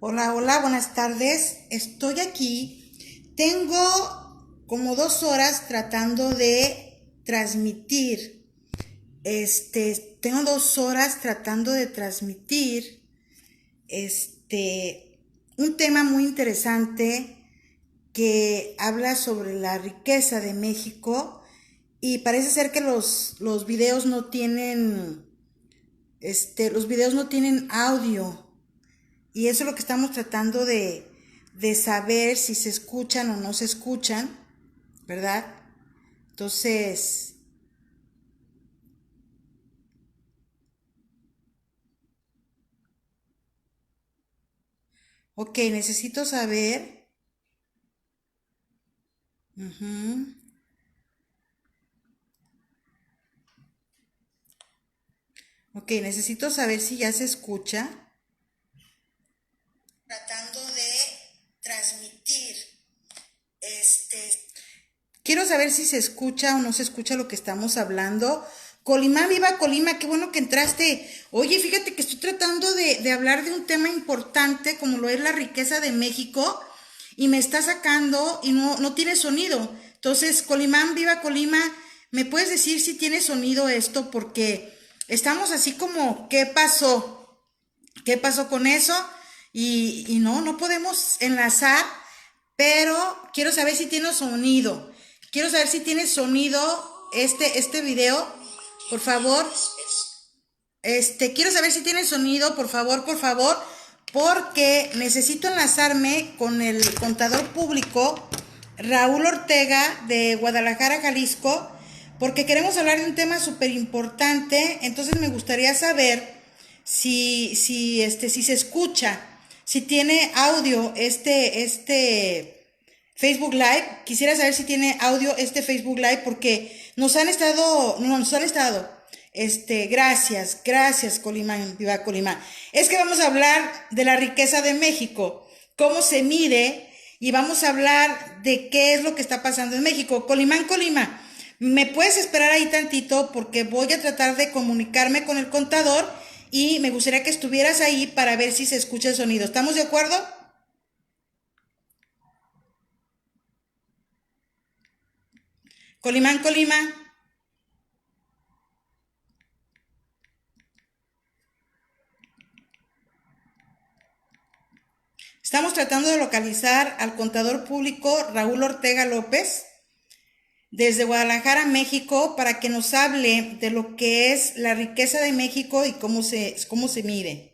Hola, hola, buenas tardes. Estoy aquí. Tengo como 2 horas tratando de transmitir. Tengo 2 horas tratando de transmitir un tema muy interesante que habla sobre la riqueza de México y parece ser que los videos no tienen, los videos no tienen audio. Y eso es lo que estamos tratando de saber si se escuchan o no se escuchan, ¿verdad? Entonces, ok, necesito saber. Ujú. Ok, necesito saber si ya se escucha. Tratando de transmitir. Quiero saber si se escucha o no se escucha lo que estamos hablando. Colima, viva Colima, qué bueno que entraste. Oye, fíjate que estoy tratando de hablar de un tema importante como lo es la riqueza de México y me está sacando y no tiene sonido. Entonces, Colimán, viva Colima, ¿me puedes decir si tiene sonido esto? Porque estamos así como, ¿qué pasó? ¿Qué pasó con eso? Y no podemos enlazar, pero quiero saber si tiene sonido. Quiero saber si tiene sonido este video, por favor. Quiero saber si tiene sonido, por favor, porque necesito enlazarme con el contador público Raúl Ortega de Guadalajara, Jalisco, porque queremos hablar de un tema súper importante. Entonces me gustaría saber si se escucha, si tiene audio Facebook Live. Quisiera saber si tiene audio este Facebook Live porque gracias, Colimán, viva Colimán. Es que vamos a hablar de la riqueza de México, cómo se mide, y vamos a hablar de qué es lo que está pasando en México. Colimán, Colima, ¿me puedes esperar ahí tantito? Porque voy a tratar de comunicarme con el contador y me gustaría que estuvieras ahí para ver si se escucha el sonido. ¿Estamos de acuerdo? Colimán, Colima. Estamos tratando de localizar al contador público Raúl Ortega López desde Guadalajara, México, para que nos hable de lo que es la riqueza de México y cómo se mide.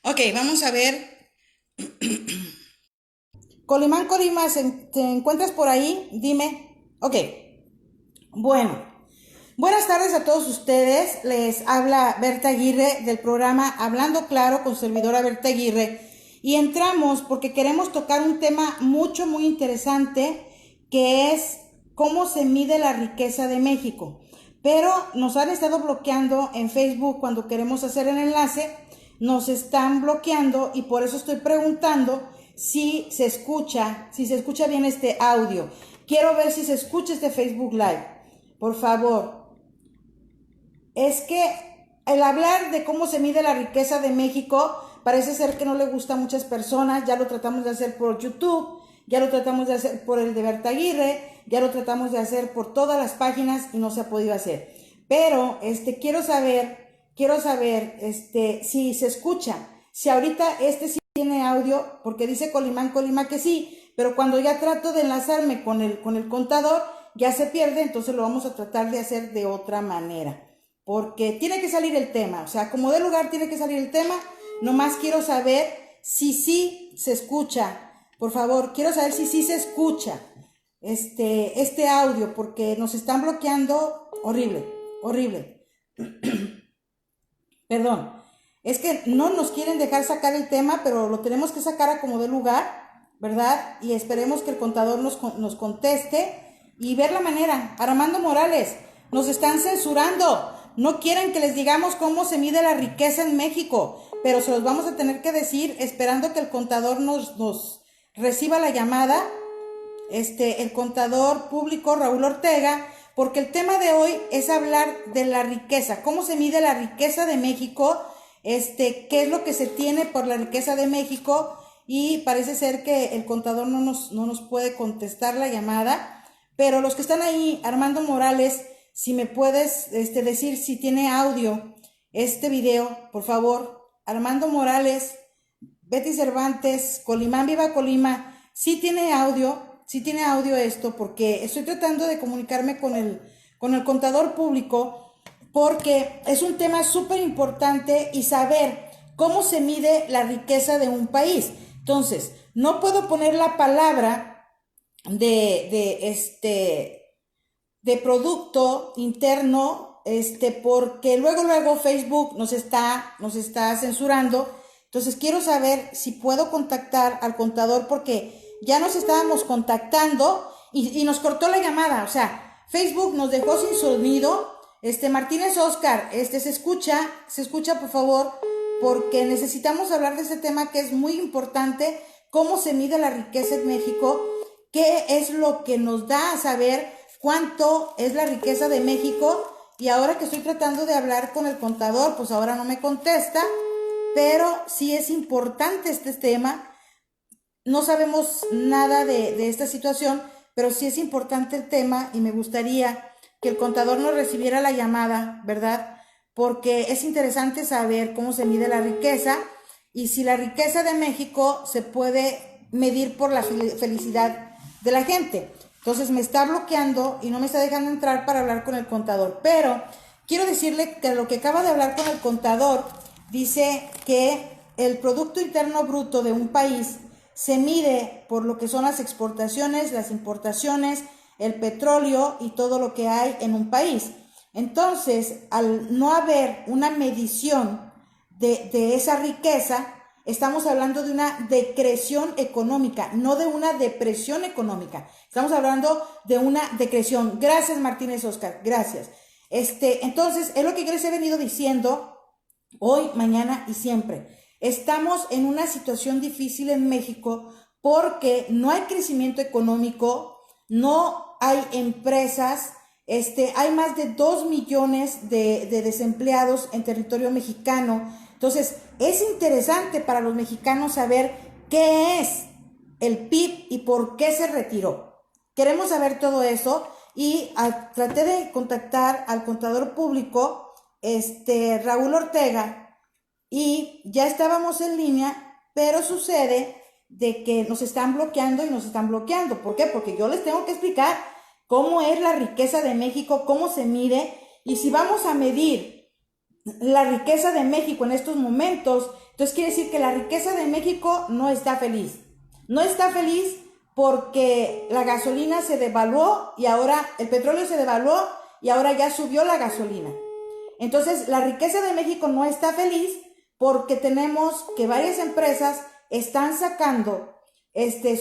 Ok, vamos a ver. Colimán, Colima, ¿te encuentras por ahí? Dime. Ok, bueno. Buenas tardes a todos ustedes. Les habla Berta Aguirre del programa Hablando Claro con servidora Berta Aguirre. Y entramos porque queremos tocar un tema muy interesante, que es cómo se mide la riqueza de México. Pero nos han estado bloqueando en Facebook cuando queremos hacer el enlace. Nos están bloqueando y por eso estoy preguntando si se escucha bien este audio. Quiero ver si se escucha este Facebook Live. Por favor. Es que el hablar de cómo se mide la riqueza de México parece ser que no le gusta a muchas personas. Ya lo tratamos de hacer por YouTube, ya lo tratamos de hacer por el de Berta Aguirre, ya lo tratamos de hacer por todas las páginas y no se ha podido hacer. Pero quiero saber si se escucha, si ahorita sí tiene audio, porque dice Colimán Colima que sí, pero cuando ya trato de enlazarme con el contador, ya se pierde. Entonces lo vamos a tratar de hacer de otra manera, porque tiene que salir el tema, o sea, como de lugar tiene que salir el tema. Nomás quiero saber si sí se escucha, por favor, quiero saber si sí se escucha este audio, porque nos están bloqueando horrible, perdón. Es que no nos quieren dejar sacar el tema, pero lo tenemos que sacar a como de lugar, ¿verdad? Y esperemos que el contador nos conteste y ver la manera. Armando Morales, nos están censurando. no quieren que les digamos cómo se mide la riqueza en México, pero se los vamos a tener que decir esperando que el contador nos reciba la llamada, el contador público Raúl Ortega, porque el tema de hoy es hablar de la riqueza, cómo se mide la riqueza de México, qué es lo que se tiene por la riqueza de México, y parece ser que el contador no nos puede contestar la llamada, pero los que están ahí, Armando Morales, si me puedes decir si tiene audio este video, por favor. Armando Morales, Betty Cervantes, Colimán Viva Colima, sí tiene audio esto, porque estoy tratando de comunicarme con el contador público, porque es un tema súper importante y saber cómo se mide la riqueza de un país. Entonces, no puedo poner la palabra de producto interno, porque luego Facebook nos está censurando. Entonces quiero saber si puedo contactar al contador, porque ya nos estábamos contactando y nos cortó la llamada. O sea, Facebook nos dejó sin sonido. Martínez Oscar, se escucha por favor, porque necesitamos hablar de este tema que es muy importante, cómo se mide la riqueza en México, qué es lo que nos da a saber cuánto es la riqueza de México. Y ahora que estoy tratando de hablar con el contador, pues ahora no me contesta, pero sí es importante este tema. No sabemos nada de esta situación, pero sí es importante el tema y me gustaría que el contador nos recibiera la llamada, ¿verdad? Porque es interesante saber cómo se mide la riqueza y si la riqueza de México se puede medir por la felicidad de la gente. Entonces me está bloqueando y no me está dejando entrar para hablar con el contador. Pero quiero decirle que lo que acaba de hablar con el contador dice que el Producto Interno Bruto de un país se mide por lo que son las exportaciones, las importaciones, el petróleo y todo lo que hay en un país. Entonces, al no haber una medición de esa riqueza, estamos hablando de una decreción económica, no de una depresión económica. Estamos hablando de una decreción. Gracias, Martínez Oscar, gracias. Entonces, es lo que yo les he venido diciendo hoy, mañana y siempre. Estamos en una situación difícil en México porque no hay crecimiento económico, no hay empresas, hay más de 2 millones de desempleados en territorio mexicano. Entonces, es interesante para los mexicanos saber qué es el PIB y por qué se retiró. Queremos saber todo eso y traté de contactar al contador público, Raúl Ortega, y ya estábamos en línea, pero sucede de que nos están bloqueando. ¿Por qué? Porque yo les tengo que explicar cómo es la riqueza de México, cómo se mide, y si vamos a medir la riqueza de México en estos momentos, entonces quiere decir que la riqueza de México no está feliz. No está feliz porque la gasolina se devaluó y ahora el petróleo se devaluó y ahora ya subió la gasolina. Entonces la riqueza de México no está feliz porque tenemos que varias empresas están sacando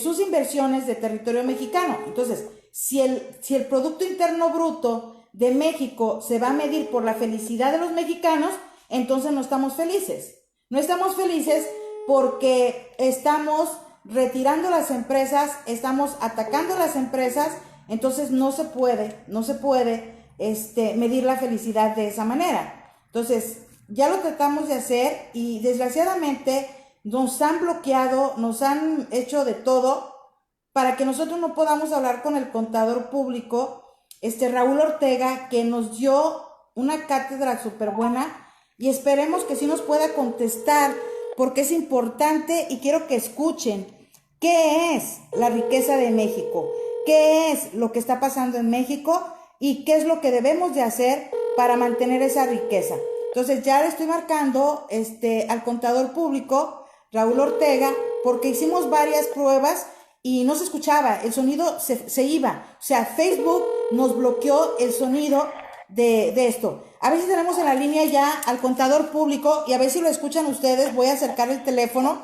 sus inversiones de territorio mexicano. Entonces, si el Producto Interno Bruto de México se va a medir por la felicidad de los mexicanos, entonces no estamos felices. No estamos felices porque estamos retirando las empresas, estamos atacando las empresas, entonces no se puede medir la felicidad de esa manera. Entonces, ya lo tratamos de hacer y desgraciadamente nos han bloqueado, nos han hecho de todo para que nosotros no podamos hablar con el contador público, Raúl Ortega, que nos dio una cátedra súper buena, y esperemos que sí nos pueda contestar, porque es importante y quiero que escuchen qué es la riqueza de México, qué es lo que está pasando en México y qué es lo que debemos de hacer para mantener esa riqueza. Entonces ya le estoy marcando al contador público, Raúl Ortega, porque hicimos varias pruebas y no se escuchaba, el sonido se iba. O sea, Facebook nos bloqueó el sonido de esto. A ver si tenemos en la línea ya al contador público y a ver si lo escuchan ustedes. Voy a acercar el teléfono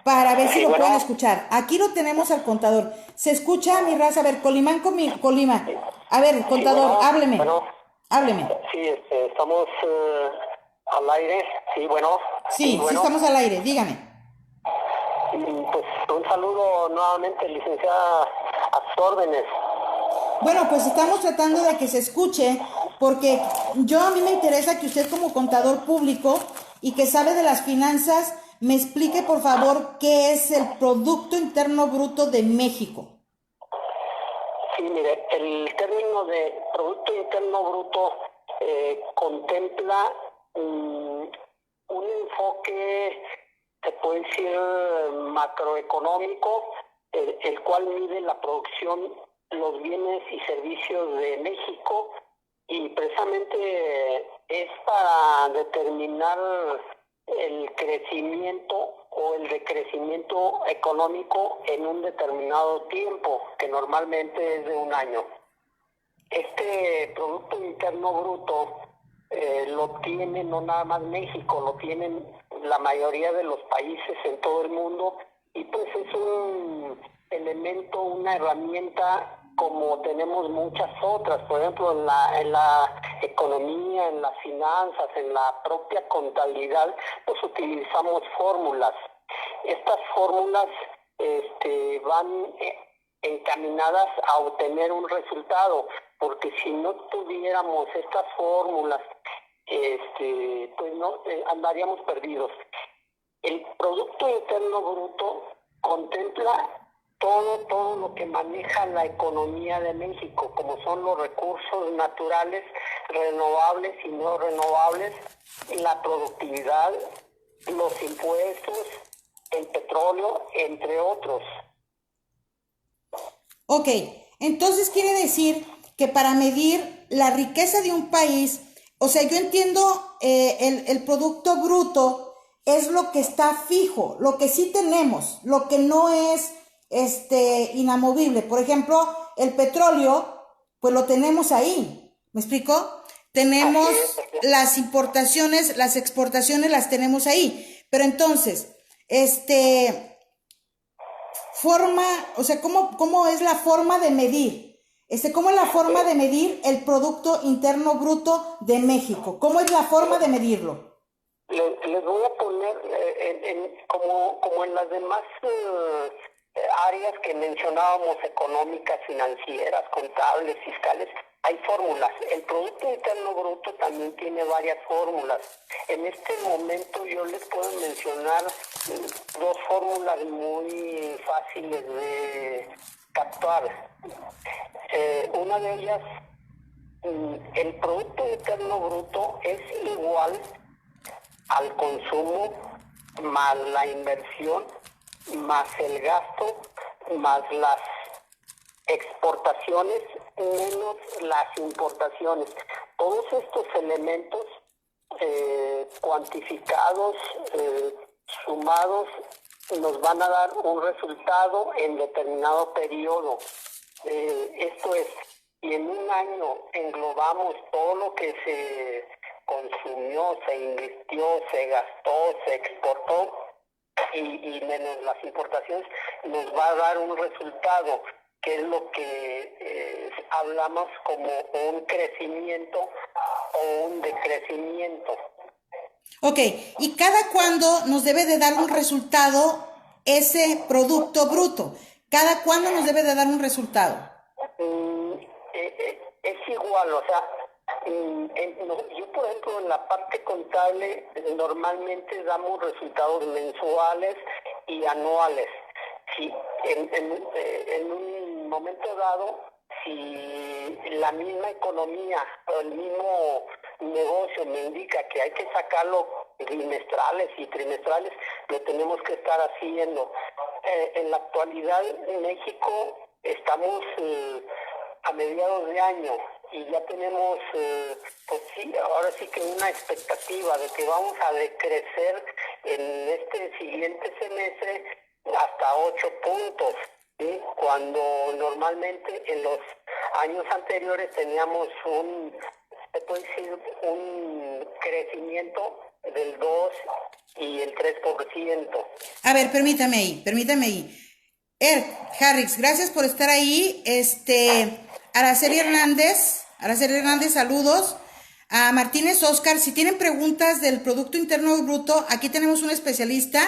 para ver si lo pueden escuchar. Aquí lo tenemos al contador. ¿Se escucha, mi raza? A ver, Colima. A ver, contador, hábleme. Hábleme. Sí, estamos al aire. Sí, bueno. Sí, Sí, sí bueno. estamos al aire, dígame. Pues un saludo nuevamente, licenciada, a sus órdenes. Bueno, pues estamos tratando de que se escuche, porque a mí me interesa que usted como contador público y que sabe de las finanzas, me explique por favor qué es el Producto Interno Bruto de México. Sí, mire, el término de Producto Interno Bruto contempla un enfoque, se puede decir, macroeconómico, el cual mide la producción, los bienes y servicios de México, y precisamente es para determinar el crecimiento o el decrecimiento económico en un determinado tiempo, que normalmente es de un año. Este Producto Interno Bruto lo tiene no nada más México, lo tienen la mayoría de los países en todo el mundo, y pues es un elemento, una herramienta como tenemos muchas otras, por ejemplo en la economía, en las finanzas, en la propia contabilidad, pues utilizamos fórmulas. Estas fórmulas van encaminadas a obtener un resultado, porque si no tuviéramos estas fórmulas, pues no andaríamos perdidos. El Producto Interno Bruto contempla todo lo que maneja la economía de México, como son los recursos naturales, renovables y no renovables, la productividad, los impuestos, el petróleo, entre otros. Ok, entonces quiere decir que para medir la riqueza de un país, o sea, yo entiendo el Producto Bruto es lo que está fijo, lo que sí tenemos, lo que no es inamovible. Por ejemplo, el petróleo, pues lo tenemos ahí, ¿me explico? Tenemos las importaciones, las exportaciones las tenemos ahí, pero entonces, forma, o sea, ¿cómo es la forma de medir? ¿Cómo es la forma de medir el Producto Interno Bruto de México? ¿Cómo es la forma de medirlo? Les voy a poner como en las demás áreas que mencionábamos, económicas, financieras, contables, fiscales, hay fórmulas. El Producto Interno Bruto también tiene varias fórmulas. En este momento yo les puedo mencionar dos fórmulas muy fáciles de captar. Una de ellas, el Producto Interno Bruto es igual al consumo, más la inversión, más el gasto, más las exportaciones, menos las importaciones. Todos estos elementos cuantificados, sumados, nos van a dar un resultado en determinado periodo. Esto es, si en un año englobamos todo lo que se consumió, se invirtió, se gastó, se exportó, y menos las importaciones, nos va a dar un resultado que es lo que hablamos como un crecimiento o un decrecimiento. Ok, ¿y cada cuándo nos debe de dar un resultado ese Producto Bruto? ¿Cada cuándo nos debe de dar un resultado? Es igual, o sea, yo por ejemplo en la parte contable normalmente damos resultados mensuales y anuales. Si en un momento dado, si la misma economía o el mismo negocio me indica que hay que sacarlo bimestrales y trimestrales, lo tenemos que estar haciendo. En la actualidad en México estamos a mediados de año y ya tenemos, pues sí, ahora sí que una expectativa de que vamos a decrecer en este siguiente semestre hasta 8 puntos, ¿sí? Cuando normalmente en los años anteriores teníamos se puede decir, un crecimiento del 2 y el 3%. A ver, permítame ahí. Harris, gracias por estar ahí. Araceli Hernández Araceli Hernández, saludos. A Martínez Oscar, si tienen preguntas del Producto Interno Bruto, aquí tenemos un especialista,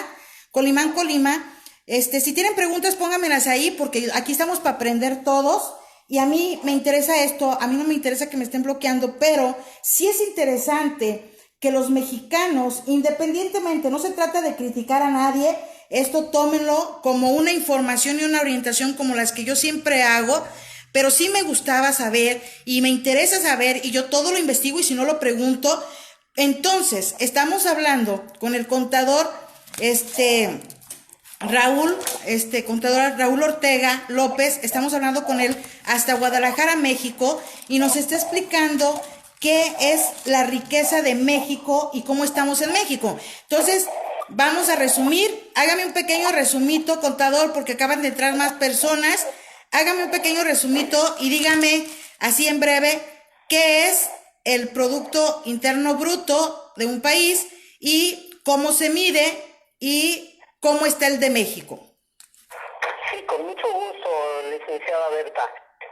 Colimán Colima. Si tienen preguntas, pónganmelas ahí, porque aquí estamos para aprender todos. Y a mí me interesa esto, a mí no me interesa que me estén bloqueando, pero sí es interesante que los mexicanos, independientemente, no se trata de criticar a nadie, esto tómenlo como una información y una orientación como las que yo siempre hago, pero sí me gustaba saber y me interesa saber, y yo todo lo investigo y si no lo pregunto. Entonces, estamos hablando con el contador, contador Raúl Ortega López, estamos hablando con él hasta Guadalajara, México, y nos está explicando qué es la riqueza de México y cómo estamos en México. Entonces, vamos a resumir. Hágame un pequeño resumito, contador, porque acaban de entrar más personas. Hágame un pequeño resumito y dígame, así en breve, qué es el Producto Interno Bruto de un país y cómo se mide y cómo está el de México. Sí, con mucho gusto, licenciada Berta.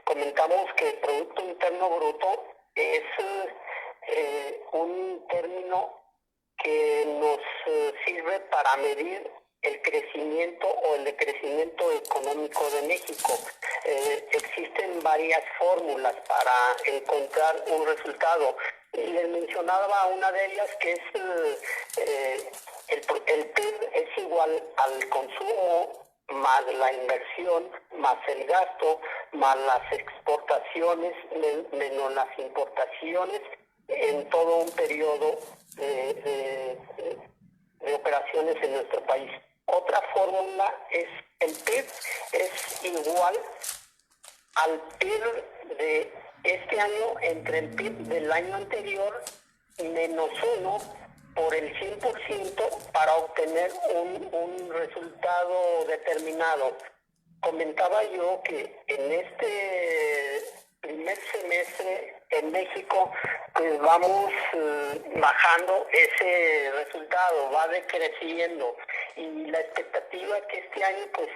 Comentamos que el Producto Interno Bruto es un término que nos sirve para medir el crecimiento o el decrecimiento económico de México. Existen varias fórmulas para encontrar un resultado. Y les mencionaba una de ellas que es el PIB es igual al consumo más la inversión, más el gasto, más las exportaciones, menos las importaciones en todo un periodo de operaciones en nuestro país. Otra fórmula es el PIB es igual al PIB de este año entre el PIB del año anterior menos 1 por el 100% para obtener un resultado determinado. Comentaba yo que en este primer semestre en México pues vamos bajando ese resultado, va decreciendo y la expectativa que este año pues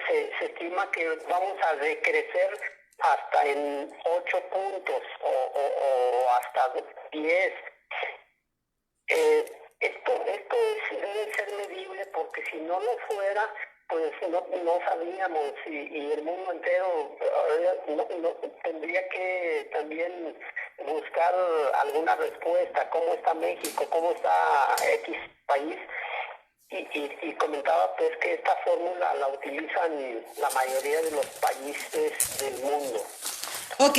se estima que vamos a decrecer hasta en 8 puntos o hasta 10. Esto debe ser medible porque si no lo fuera, pues no sabíamos y el mundo entero tendría que también buscar alguna respuesta, cómo está México, cómo está X país. Y comentaba pues que esta fórmula la utilizan la mayoría de los países del mundo. Ok,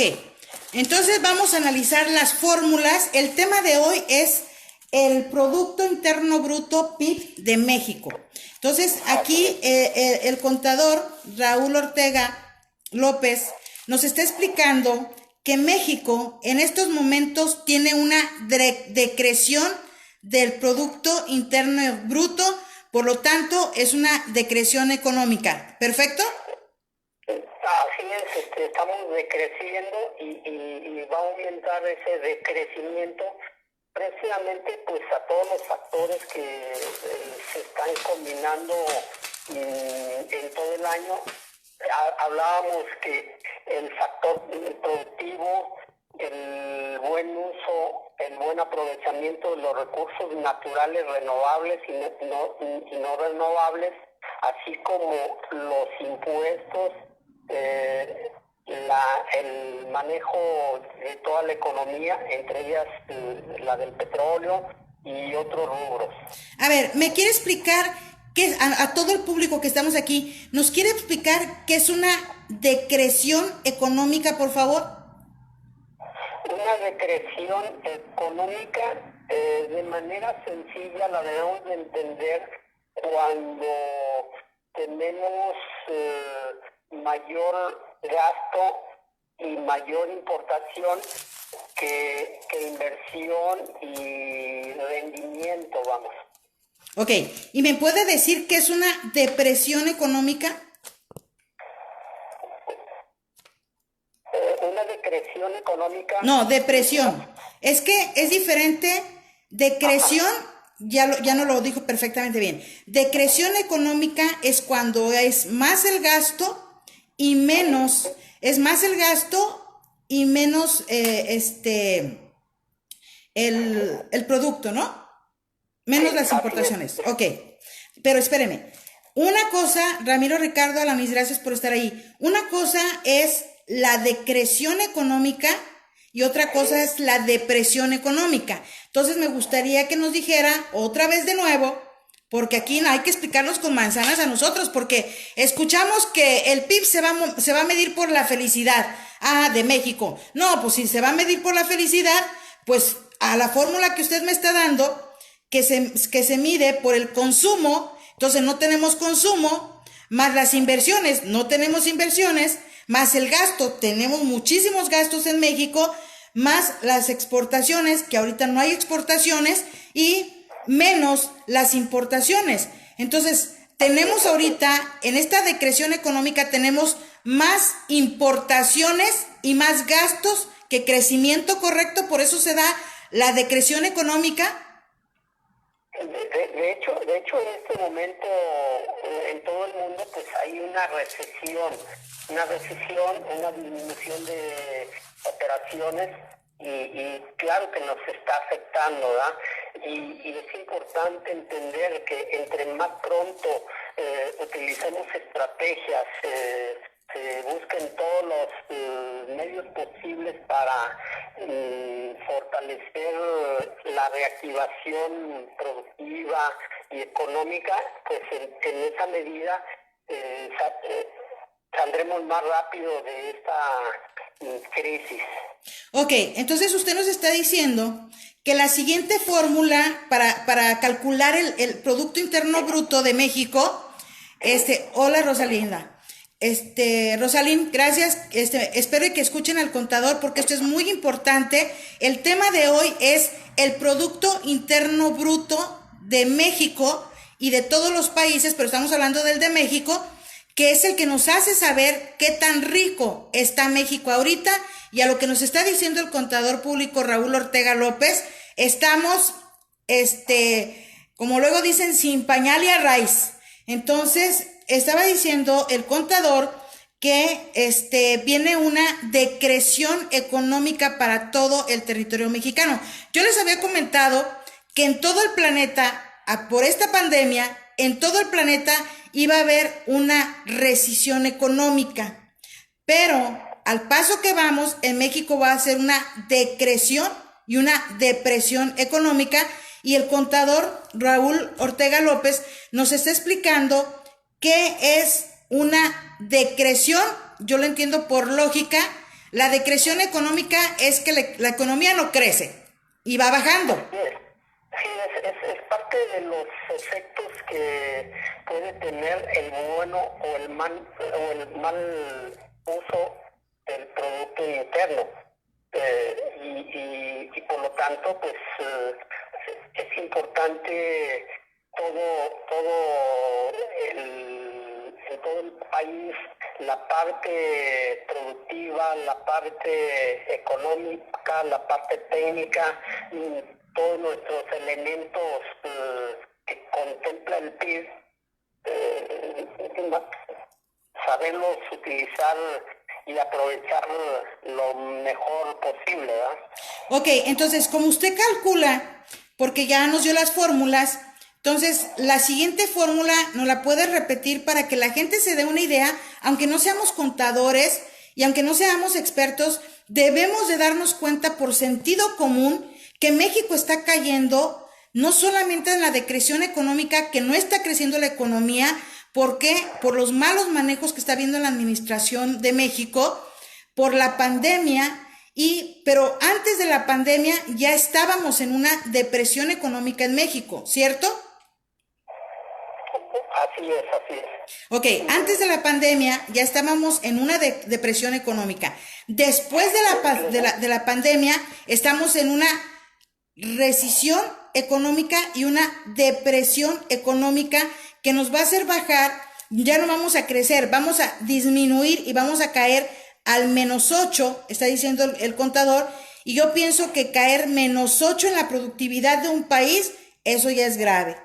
entonces vamos a analizar las fórmulas. El tema de hoy es el Producto Interno Bruto PIB de México. Entonces aquí el contador Raúl Ortega López nos está explicando que México en estos momentos tiene una decreción del Producto Interno Bruto, por lo tanto es una decreción económica. ¿Perfecto? Así es, estamos decreciendo y va a aumentar ese decrecimiento precisamente pues a todos los factores que se están combinando en todo el año. Hablábamos que el factor productivo, el buen uso, el buen aprovechamiento de los recursos naturales renovables y no renovables, así como los impuestos, el manejo de toda la economía, entre ellas la del petróleo y otros rubros. A ver, ¿me quiere explicar qué, a todo el público que estamos aquí, nos quiere explicar qué es una decreción económica, por favor? Una decreción económica, de manera sencilla, la debemos de entender cuando tenemos mayor gasto y mayor importación que inversión y rendimiento, vamos. Ok, ¿y me puede decir qué es una depresión económica? Una decreción económica. No, depresión. Es que es diferente. Decreción, ya no lo dijo perfectamente bien. Decreción económica es cuando es más el gasto y menos, es más el gasto y menos el producto, ¿no? Menos Sí, las así importaciones. es. Ok, pero espéreme. Una cosa, Ramiro Ricardo Alamis, gracias por estar ahí. Una cosa es la decreción económica y otra cosa es la depresión económica. Entonces me gustaría que nos dijera otra vez de nuevo, porque aquí no hay que explicarnos con manzanas a nosotros, porque escuchamos que el PIB se va a medir por la felicidad. Ah, de México. No, pues si se va a medir por la felicidad, pues a la fórmula que usted me está dando, que se mide por el consumo, entonces no tenemos consumo, más las inversiones, no tenemos inversiones, más el gasto, tenemos muchísimos gastos en México, más las exportaciones, que ahorita no hay exportaciones, y menos las importaciones. Entonces, tenemos ahorita, en esta decreción económica, tenemos más importaciones y más gastos que crecimiento, correcto, por eso se da la decreción económica. De hecho, en este momento en todo el mundo pues hay una recesión, una disminución de operaciones y claro que nos está afectando, ¿verdad? Y es importante entender que entre más pronto utilicemos estrategias, se busquen todos los medios posibles para fortalecer la reactivación productiva y económica, pues en esa medida saldremos más rápido de esta crisis. Ok, entonces usted nos está diciendo que la siguiente fórmula para calcular el Producto Interno Bruto de México, hola Rosalinda. Rosalín, gracias. Espero que escuchen al contador porque esto es muy importante. El tema de hoy es el Producto Interno Bruto de México y de todos los países, pero estamos hablando del de México, que es el que nos hace saber qué tan rico está México ahorita. Y a lo que nos está diciendo el contador público Raúl Ortega López, estamos, como luego dicen, sin pañal y a raíz. Entonces, estaba diciendo el contador que viene una decreción económica para todo el territorio mexicano. Yo les había comentado que en todo el planeta, por esta pandemia, en todo el planeta iba a haber una recesión económica, pero al paso que vamos, en México va a ser una decreción y una depresión económica, y el contador Raúl Ortega López nos está explicando qué es una decreción. Yo lo entiendo por lógica. La decreción económica es que la economía no crece y va bajando. Sí, es parte de los efectos que puede tener el bueno o el mal uso del producto interno, y por lo tanto pues es importante en todo el país, la parte productiva, la parte económica, la parte técnica, todos nuestros elementos que contempla el PIB, saberlos utilizar y aprovechar lo mejor posible, ¿verdad? Ok, entonces, como usted calcula, porque ya nos dio las fórmulas, entonces la siguiente fórmula nos la puede repetir para que la gente se dé una idea, aunque no seamos contadores y aunque no seamos expertos, debemos de darnos cuenta por sentido común que México está cayendo no solamente en la decreción económica, que no está creciendo la economía. ¿Por qué? Por los malos manejos que está habiendo la administración de México, por la pandemia, pero antes de la pandemia ya estábamos en una depresión económica en México, ¿cierto? Así es. Ok, antes de la pandemia ya estábamos en una depresión económica. Después de la pandemia estamos en una recesión económica y una depresión económica que nos va a hacer bajar. Ya no vamos a crecer, vamos a disminuir y vamos a caer al -8, está diciendo el contador, y yo pienso que caer -8 en la productividad de un país, eso ya es grave,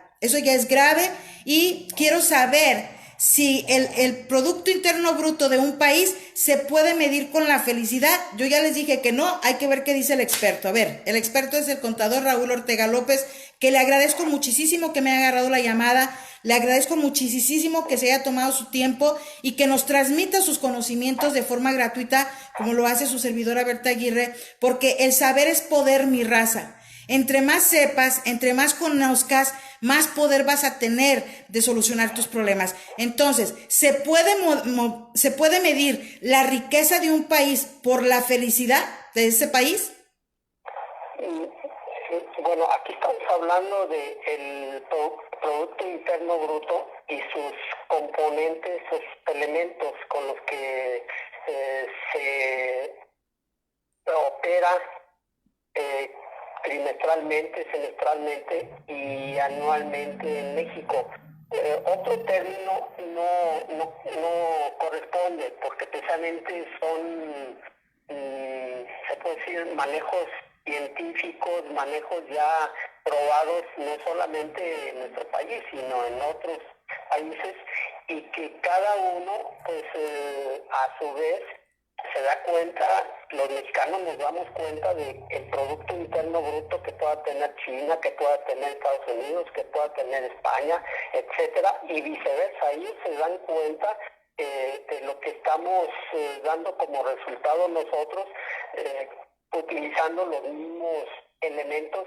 y quiero saber si el Producto Interno Bruto de un país se puede medir con la felicidad. Yo ya les dije que no, hay que ver qué dice el experto. A ver, el experto es el contador Raúl Ortega López, que le agradezco muchísimo que me haya agarrado la llamada, le agradezco muchísimo que se haya tomado su tiempo y que nos transmita sus conocimientos de forma gratuita, como lo hace su servidora Berta Aguirre, porque el saber es poder, mi raza. Entre más sepas, entre más conozcas, más poder vas a tener de solucionar tus problemas. Entonces, ¿se puede medir la riqueza de un país por la felicidad de ese país? Bueno, aquí estamos hablando del Producto Interno Bruto y sus componentes, sus elementos con los que se opera trimestralmente, semestralmente y anualmente en México. Otro término no corresponde porque precisamente son, se puede decir, manejos científicos, manejos ya probados no solamente en nuestro país, sino en otros países, y que cada uno, pues a su vez, se da cuenta, los mexicanos nos damos cuenta de el Producto Interno Bruto que pueda tener China, que pueda tener Estados Unidos, que pueda tener España, etcétera, y viceversa. Ellos se dan cuenta de lo que estamos dando como resultado nosotros, utilizando los mismos elementos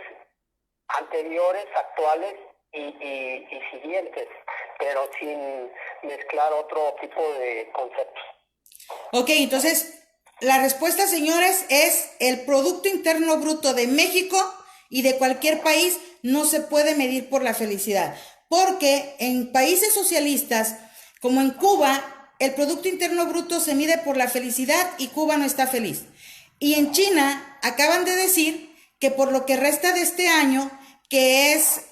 anteriores, actuales y siguientes, pero sin mezclar otro tipo de conceptos. Ok, entonces la respuesta, señores, es el Producto Interno Bruto de México y de cualquier país no se puede medir por la felicidad, porque en países socialistas como en Cuba, el Producto Interno Bruto se mide por la felicidad y Cuba no está feliz. Y en China acaban de decir que por lo que resta de este año, que es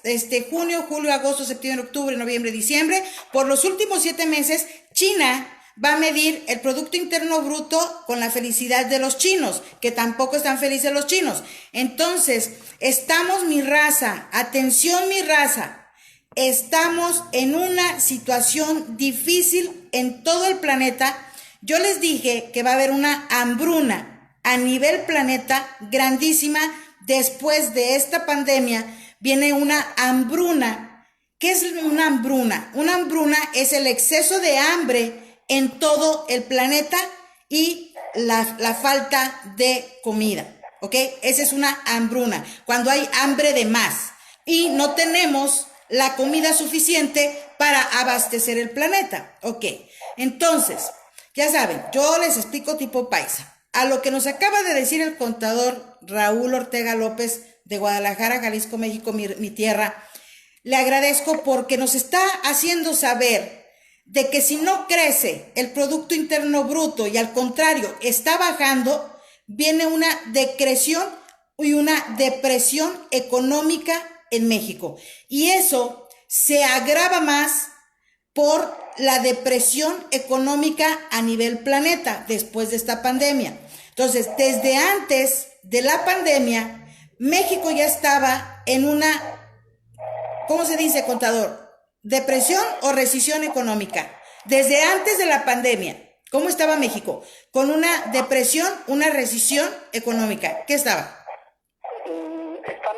junio, julio, agosto, septiembre, octubre, noviembre, diciembre, por los últimos 7 meses, China va a medir el Producto Interno Bruto con la felicidad de los chinos, que tampoco están felices los chinos. Entonces, estamos, mi raza, atención, mi raza, estamos en una situación difícil en todo el planeta. Yo les dije que va a haber una hambruna a nivel planeta grandísima. Después de esta pandemia viene una hambruna. ¿Qué es una hambruna? Una hambruna es el exceso de hambre en todo el planeta y la falta de comida, ¿ok? Esa es una hambruna, cuando hay hambre de más y no tenemos la comida suficiente para abastecer el planeta, ¿ok? Entonces, ya saben, yo les explico tipo paisa. A lo que nos acaba de decir el contador Raúl Ortega López de Guadalajara, Jalisco, México, mi tierra, le agradezco porque nos está haciendo saber de que si no crece el Producto Interno Bruto y al contrario está bajando, viene una decreción y una depresión económica en México. Y eso se agrava más por la depresión económica a nivel planeta después de esta pandemia. Entonces, desde antes de la pandemia, México ya estaba en una, ¿cómo se dice, contador? ¿Depresión o recesión económica? Desde antes de la pandemia, ¿cómo estaba México? Con una depresión, una recesión económica. ¿Qué estaba? Están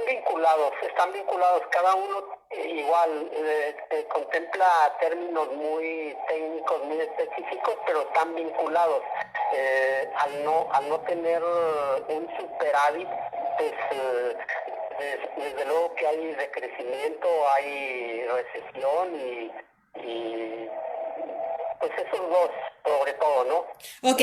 vinculados, cada uno igual contempla términos muy técnicos, muy específicos, pero están vinculados. Al no tener un superávit, pues desde luego que hay decrecimiento, hay recesión y pues esos dos, sobre todo, ¿no? Ok.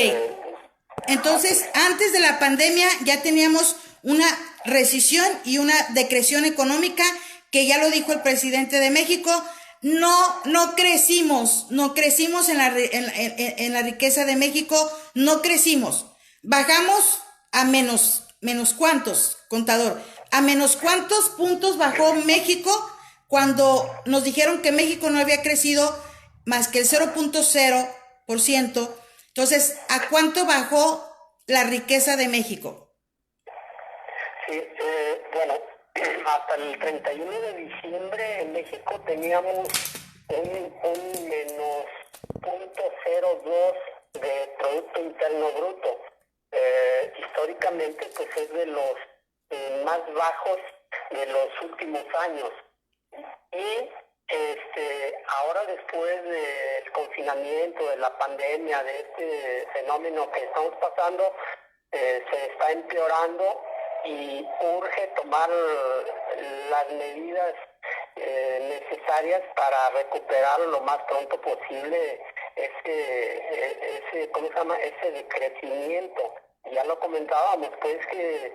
Entonces, antes de la pandemia ya teníamos una recesión y una decreción económica, que ya lo dijo el presidente de México, no crecimos en la riqueza de México, no crecimos. Bajamos a menos cuántos, contador, a menos cuántos puntos bajó México cuando nos dijeron que México no había crecido más que el 0.0%. Entonces, ¿a cuánto bajó la riqueza de México? Sí, bueno, hasta el 31 de diciembre en México teníamos un menos 0,02 de Producto Interno Bruto. Históricamente, pues es de los más bajos de los últimos años. Y ahora, después del confinamiento, de la pandemia, de este fenómeno que estamos pasando, se está empeorando y urge tomar las medidas necesarias para recuperar lo más pronto posible ese ¿cómo se llama? Ese decrecimiento. Ya lo comentábamos, pues que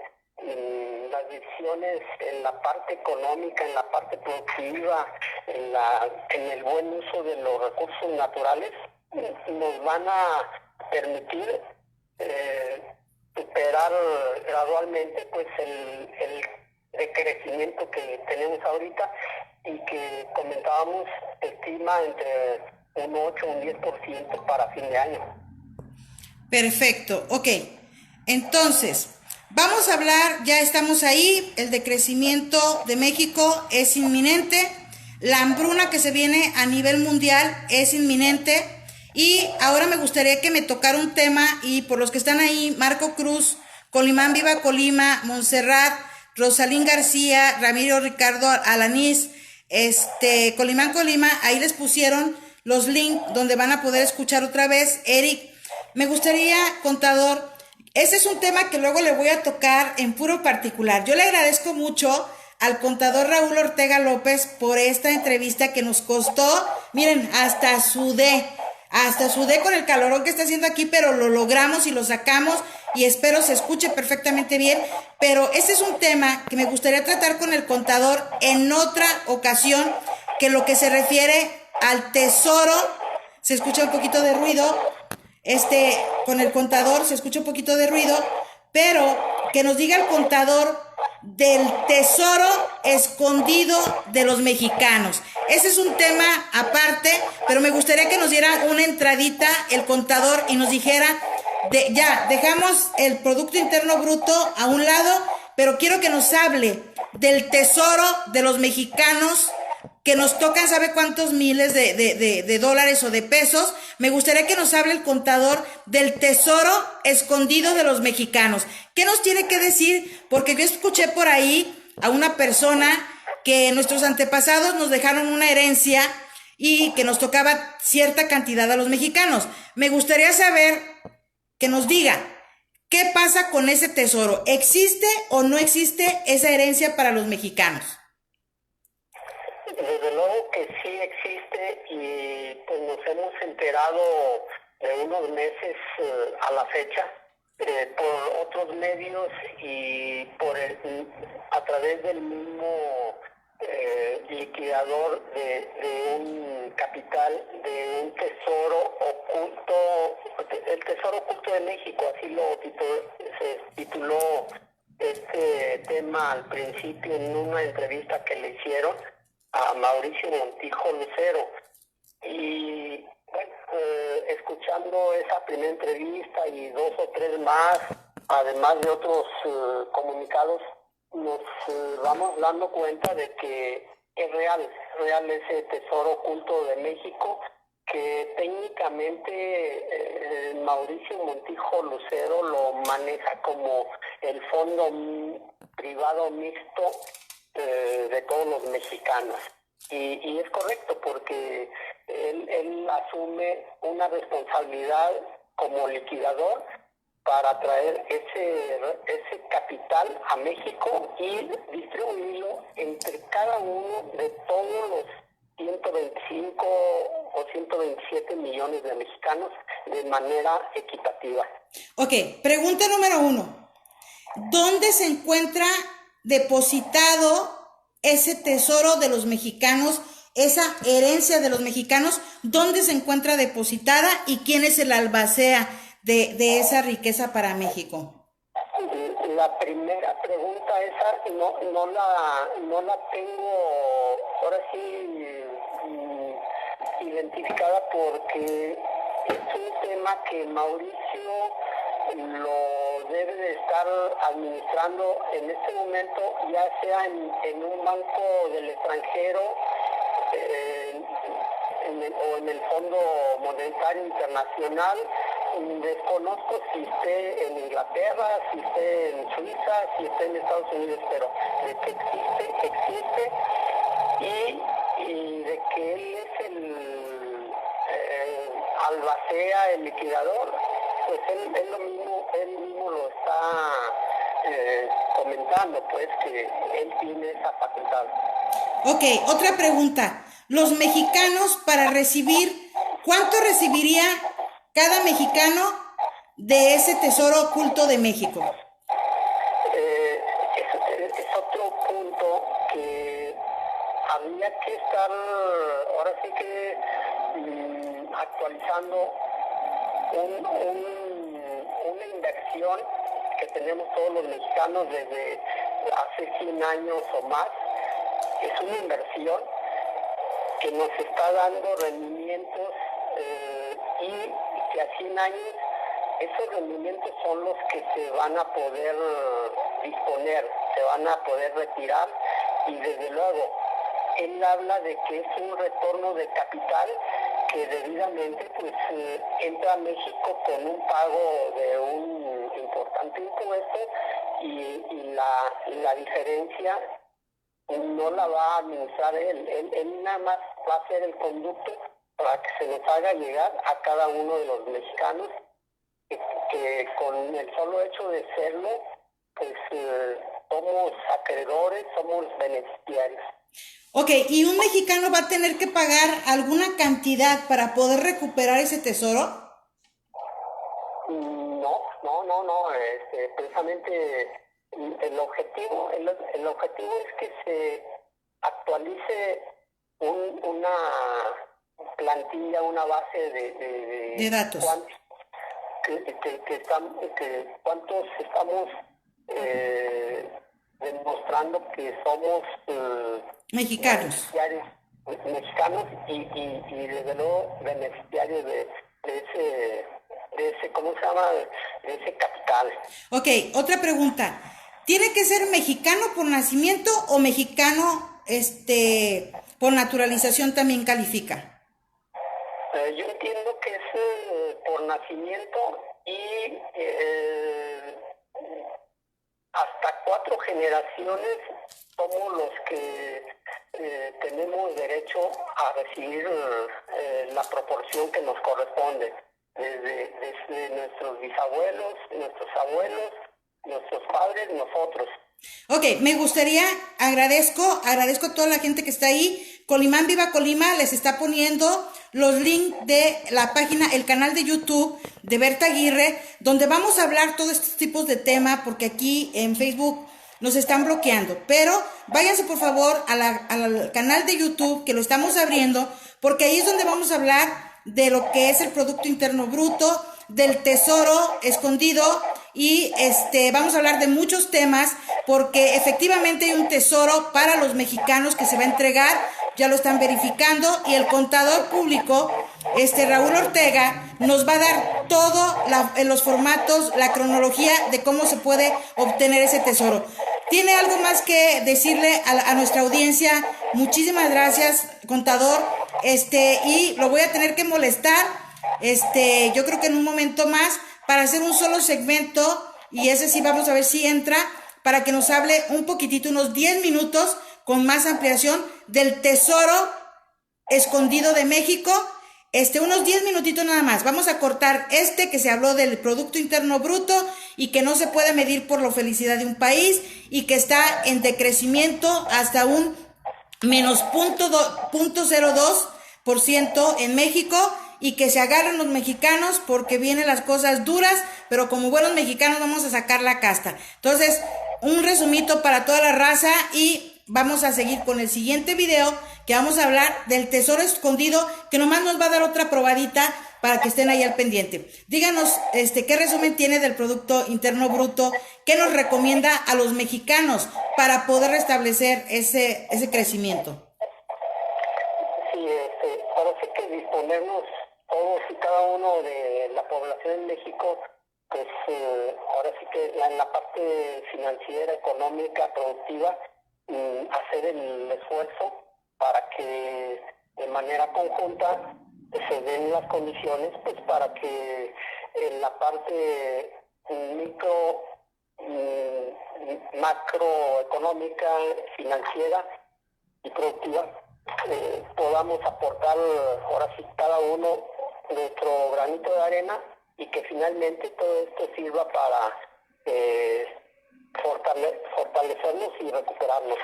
las decisiones en la parte económica, en la parte productiva, en el buen uso de los recursos naturales, nos van a permitir superar gradualmente pues el decrecimiento que tenemos ahorita y que comentábamos estima entre un 8 o un 10% para fin de año. Perfecto, ok. Entonces, vamos a hablar, ya estamos ahí, el decrecimiento de México es inminente, la hambruna que se viene a nivel mundial es inminente y ahora me gustaría que me tocara un tema y por los que están ahí, Marco Cruz, Colimán Viva Colima, Montserrat, Rosalín García, Ramiro Ricardo Alanís, Colimán Colima, ahí les pusieron los links donde van a poder escuchar otra vez. Eric, me gustaría, contador, ese es un tema que luego le voy a tocar en puro particular. Yo le agradezco mucho al contador Raúl Ortega López por esta entrevista que nos costó, miren, hasta sudé con el calorón que está haciendo aquí, pero lo logramos y lo sacamos y espero se escuche perfectamente bien, pero ese es un tema que me gustaría tratar con el contador en otra ocasión, que lo que se refiere al tesoro, se escucha un poquito de ruido, con el contador se escucha un poquito de ruido, pero que nos diga el contador del tesoro escondido de los mexicanos. Ese es un tema aparte, pero me gustaría que nos diera una entradita el contador y nos dijera, ya, dejamos el Producto Interno Bruto a un lado, pero quiero que nos hable del tesoro de los mexicanos, que nos tocan sabe cuántos miles de dólares o de pesos. Me gustaría que nos hable el contador del tesoro escondido de los mexicanos. ¿Qué nos tiene que decir? Porque yo escuché por ahí a una persona que nuestros antepasados nos dejaron una herencia y que nos tocaba cierta cantidad a los mexicanos. Me gustaría saber que nos diga, ¿qué pasa con ese tesoro? ¿Existe o no existe esa herencia para los mexicanos? Desde luego que sí existe y pues nos hemos enterado de unos meses a la fecha por otros medios y a través del mismo liquidador de un capital, de un tesoro oculto, el tesoro oculto de México, así se tituló este tema al principio en una entrevista que le hicieron a Mauricio Montijo Lucero. Y bueno, escuchando esa primera entrevista y 2 o 3 más, además de otros comunicados, nos vamos dando cuenta de que es real ese tesoro oculto de México, que técnicamente Mauricio Montijo Lucero lo maneja como el fondo privado mixto de todos los mexicanos. Y es correcto porque él asume una responsabilidad como liquidador para traer ese capital a México y distribuirlo entre cada uno de todos los 125 o 127 millones de mexicanos de manera equitativa. Ok, pregunta número 1. ¿Dónde se encuentra depositado ese tesoro de los mexicanos, esa herencia de los mexicanos? ¿Dónde se encuentra depositada y quién es el albacea de esa riqueza para México? La primera pregunta esa no la tengo ahora sí identificada, porque es un tema que Mauricio lo debe de estar administrando en este momento, ya sea en un banco del extranjero, en o en el Fondo Monetario Internacional. Desconozco si esté en Inglaterra, si esté en Suiza, si esté en Estados Unidos, pero de que existe, y de que él es el albacea, el liquidador, pues él mismo lo está comentando, pues que él tiene esa facultad. Ok, otra pregunta. Los mexicanos para recibir, ¿cuánto recibiría cada mexicano de ese tesoro oculto de México? Es otro punto que habría que estar, ahora sí que actualizando una inversión que tenemos todos los mexicanos desde hace 100 años o más. Es una inversión que nos está dando rendimientos y que a 100 años esos rendimientos son los que se van a poder disponer, se van a poder retirar, y desde luego él habla de que es un retorno de capital que debidamente pues entra a México con un pago de un importante impuesto, y la diferencia no la va a administrar él nada más va a ser el conducto para que se nos haga llegar a cada uno de los mexicanos, que con el solo hecho de serlo, pues somos acreedores, somos beneficiarios. Ok, ¿y un mexicano va a tener que pagar alguna cantidad para poder recuperar ese tesoro? No, precisamente el objetivo es que se actualice una plantilla, una base de datos. Cuántos estamos demostrando que somos mexicanos y desde luego beneficiarios de ese, ¿cómo se llama? De ese capital. Ok, otra pregunta. ¿Tiene que ser mexicano por nacimiento o mexicano por naturalización también califica? Yo entiendo que es por nacimiento y hasta 4 generaciones somos los que tenemos derecho a recibir la proporción que nos corresponde, desde nuestros bisabuelos, nuestros abuelos, nuestros padres, nosotros. Ok, me gustaría, agradezco a toda la gente que está ahí. Colimán Viva Colima les está poniendo los links de la página, el canal de YouTube de Berta Aguirre, donde vamos a hablar todos estos tipos de temas, porque aquí en Facebook nos están bloqueando. Pero váyanse por favor al canal de YouTube, que lo estamos abriendo, porque ahí es donde vamos a hablar de lo que es el Producto Interno Bruto, del tesoro escondido, y vamos a hablar de muchos temas, porque efectivamente hay un tesoro para los mexicanos que se va a entregar, ya lo están verificando, y el contador público, Raúl Ortega, nos va a dar todo los formatos, la cronología de cómo se puede obtener ese tesoro. ¿Tiene algo más que decirle a nuestra audiencia? Muchísimas gracias, contador, y lo voy a tener que molestar, yo creo que en un momento más, para hacer un solo segmento, y ese sí vamos a ver si entra, para que nos hable un poquitito, unos 10 minutos, con más ampliación, del tesoro escondido de México, unos 10 minutitos nada más. Vamos a cortar que se habló del Producto Interno Bruto, y que no se puede medir por la felicidad de un país, y que está en decrecimiento hasta un menos 0.02% en México, y que se agarren los mexicanos, porque vienen las cosas duras, pero como buenos mexicanos vamos a sacar la casta. Entonces, un resumito para toda la raza, y vamos a seguir con el siguiente video, que vamos a hablar del tesoro escondido, que nomás nos va a dar otra probadita para que estén ahí al pendiente. Díganos, qué resumen tiene del Producto Interno Bruto, qué nos recomienda a los mexicanos para poder restablecer ese crecimiento. Sí, ahora sí que disponernos todos y cada uno de la población en México, pues ahora sí que en la parte financiera, económica, productiva, hacer el esfuerzo para que de manera conjunta se den las condiciones pues para que en la parte micro, macroeconómica, financiera y productiva podamos aportar ahora sí cada uno nuestro granito de arena y que finalmente todo esto sirva para fortalecernos y recuperarnos.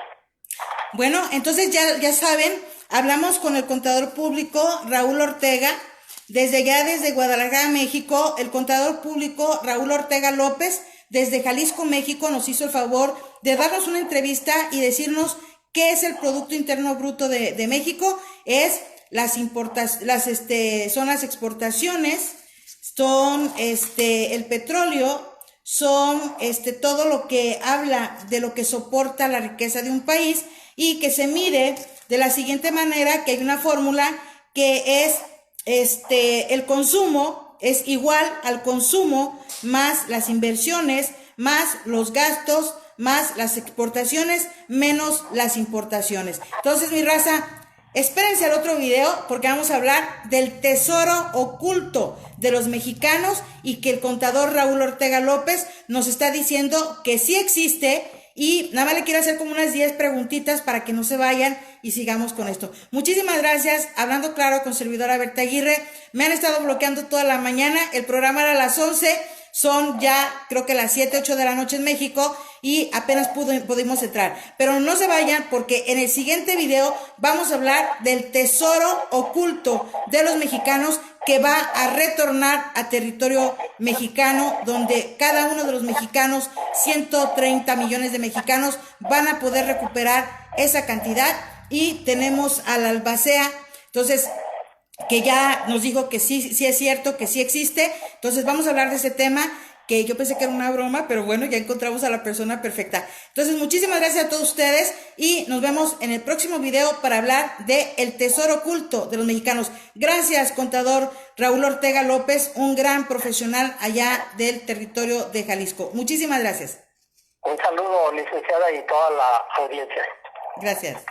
Bueno, entonces ya saben, hablamos con el contador público Raúl Ortega, desde Guadalajara, México. El contador público Raúl Ortega López, desde Jalisco, México, nos hizo el favor de darnos una entrevista y decirnos qué es el Producto Interno Bruto de México. Es son las exportaciones, son el petróleo, son todo lo que habla de lo que soporta la riqueza de un país, y que se mide de la siguiente manera, que hay una fórmula que es el consumo es igual al consumo más las inversiones, más los gastos, más las exportaciones, menos las importaciones. Entonces, mi raza, espérense al otro video porque vamos a hablar del tesoro oculto de los mexicanos, y que el contador Raúl Ortega López nos está diciendo que sí existe. Y nada más le quiero hacer como unas 10 preguntitas para que no se vayan y sigamos con esto. Muchísimas gracias. Hablando claro con servidora Berta Aguirre. Me han estado bloqueando toda la mañana. El programa era a las 11. Son ya creo que las 7, 8 de la noche en México y apenas pudimos entrar. Pero no se vayan porque en el siguiente video vamos a hablar del tesoro oculto de los mexicanos, que va a retornar a territorio mexicano, donde cada uno de los mexicanos, 130 millones de mexicanos, van a poder recuperar esa cantidad. Y tenemos al albacea, entonces, que ya nos dijo que sí es cierto, que sí existe. Entonces vamos a hablar de ese tema, que yo pensé que era una broma, pero bueno, ya encontramos a la persona perfecta. Entonces, muchísimas gracias a todos ustedes y nos vemos en el próximo video para hablar de el tesoro oculto de los mexicanos. Gracias, contador Raúl Ortega López, un gran profesional allá del territorio de Jalisco. Muchísimas gracias. Un saludo, licenciada, y toda la audiencia. Gracias.